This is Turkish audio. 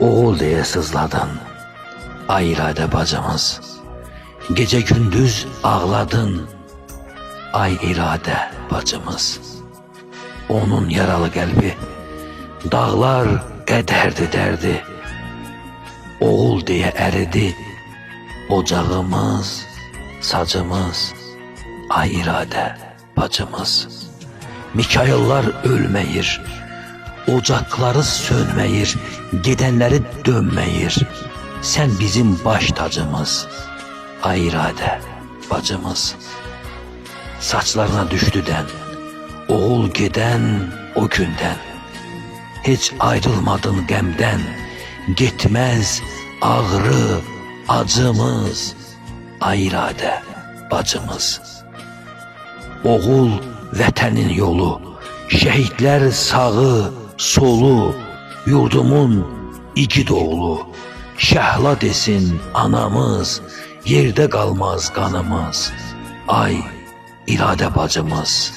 oğul diye sızladın, ay İradə bacımız. Gece gündüz ağladın, ay İradə bacımız. Onun yaralı kalbi, dağlar qədərdi derdi. Oğul diye eridi, ocağımız, sacımız, ay İradə bacımız. Mikaillar ölmeyir, ocakları sönmeyir, gidenleri dönmeyir. Sen bizim baş tacımız, ay İradə bacımız. Saçlarına düştüden, oğul giden o günden. Hiç ayrılmadın qəmdən, gitmez ağrı, acımız, ay İradə bacımız. Oğul vətənin yolu, şehitler sağı, solu, yurdumun igid oğlu. Şəhla desin anamız, yerde kalmaz kanımız, ay İradə bacımız.